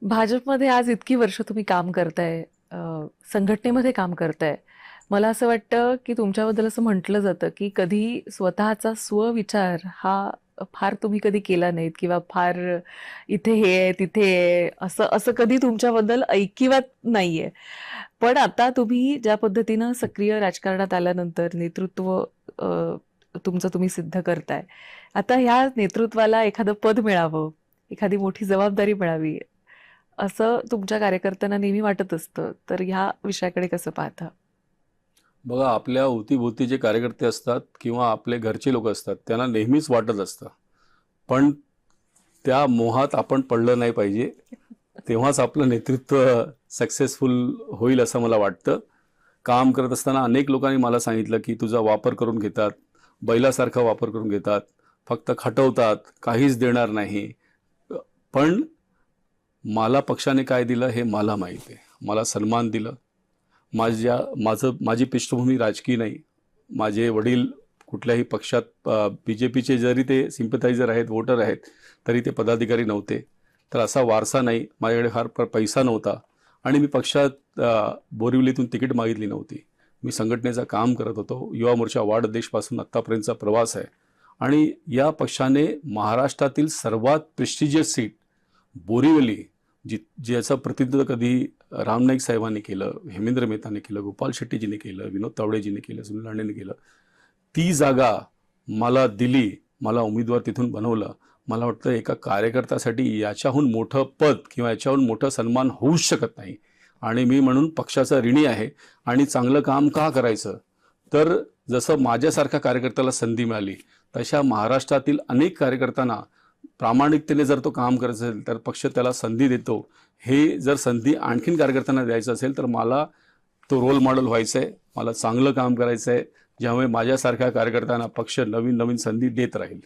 भाजपमध्ये आज इतकी वर्ष तुम्ही काम करताय, संघटनेमध्ये काम करताय. मला असं वाटतं, की तुमच्याबद्दल असं म्हटलं जातं, की कधी स्वतःचा स्वविचार हा फार तुम्ही कधी केला नाहीत किंवा फार इथे हे आहे, तिथे आहे, असं असं कधी तुमच्याबद्दल ऐकिवात नाहीये. पण आता तुम्ही ज्या पद्धतीनं सक्रिय राजकारणात आल्यानंतर नेतृत्व तुमचं तुम्ही सिद्ध करताय. आता ह्या नेतृत्वाला एखादं पद मिळावं, एखादी मोठी जबाबदारी मिळावी, असं तुमच्या कार्यकर्त्यांना नेहमी वाटत असतं. तर ह्या विषयाकडे कसं पाहता? बघा, आपल्या अवतीभोवती जे कार्यकर्ते असतात किंवा आपले घरचे लोक असतात त्यांना नेहमीच वाटत असतं, पण त्या मोहात आपण पडलं नाही पाहिजे. तेव्हाच आपलं नेतृत्व सक्सेसफुल होईल असं मला वाटतं. काम करत असताना अनेक लोकांनी मला सांगितलं की तुझा वापर करून घेतात, बैलासारखा वापर करून घेतात, फक्त खटवतात, काहीच देणार नाही. पण मला पक्षाने काय दिलं हे मला माहिती आहे. मला सन्मान दिलं. माझी पृष्ठभूमी राजकीय नाही. माझे वडील कुठल्याही पक्षात BJPचे जरी ते सिम्पथायझर आहेत, वोटर आहेत, तरी ते पदाधिकारी नव्हते. तर असा वारसा नाही. माझ्याकडे फार पैसा नव्हता आणि मी पक्षात बोरिवलीतून तिकीट मागितली नव्हती. मी संघटनेचं काम करत होतो. युवा मोर्चा वार्ड अध्यक्षपासून आत्तापर्यंतचा प्रवास आहे आणि या पक्षाने महाराष्ट्रातील सर्वात प्रेस्टिजियस सीट बोरिवली, ज्याचं प्रतिनिधित्व कधी रामनाईक साहेबांनी केलं, हेमेंद्र मेहताने केलं, गोपाल शेट्टीजीने केलं, विनोद तावडेजीने केलं, सुनील लांडेने केलं, ती जागा मला दिली, मला उमेदवार तिथून बनवलं. मला वाटतं एका कार्यकर्त्यासाठी याच्याहून मोठं पद किंवा याच्याहून मोठं सन्मान होऊच शकत नाही. आणि मी म्हणून पक्षाचा ऋणी आहे. आणि चांगलं काम का करायचं, तर जसं माझ्यासारख्या कार्यकर्त्याला संधी मिळाली तशा महाराष्ट्रातील अनेक कार्यकर्त्यांना प्रामाणिकतेने जर तो काम करत असेल तर पक्ष त्याला संधी देतो. हे जर संधी आणखीन कार्यकर्त्यांना द्यायचं असेल तर मला तो रोल मॉडेल व्हायचं आहे. मला चांगलं काम करायचं आहे, ज्यामुळे माझ्यासारख्या कार्यकर्त्यांना पक्ष नवीन नवीन संधी देत राहील.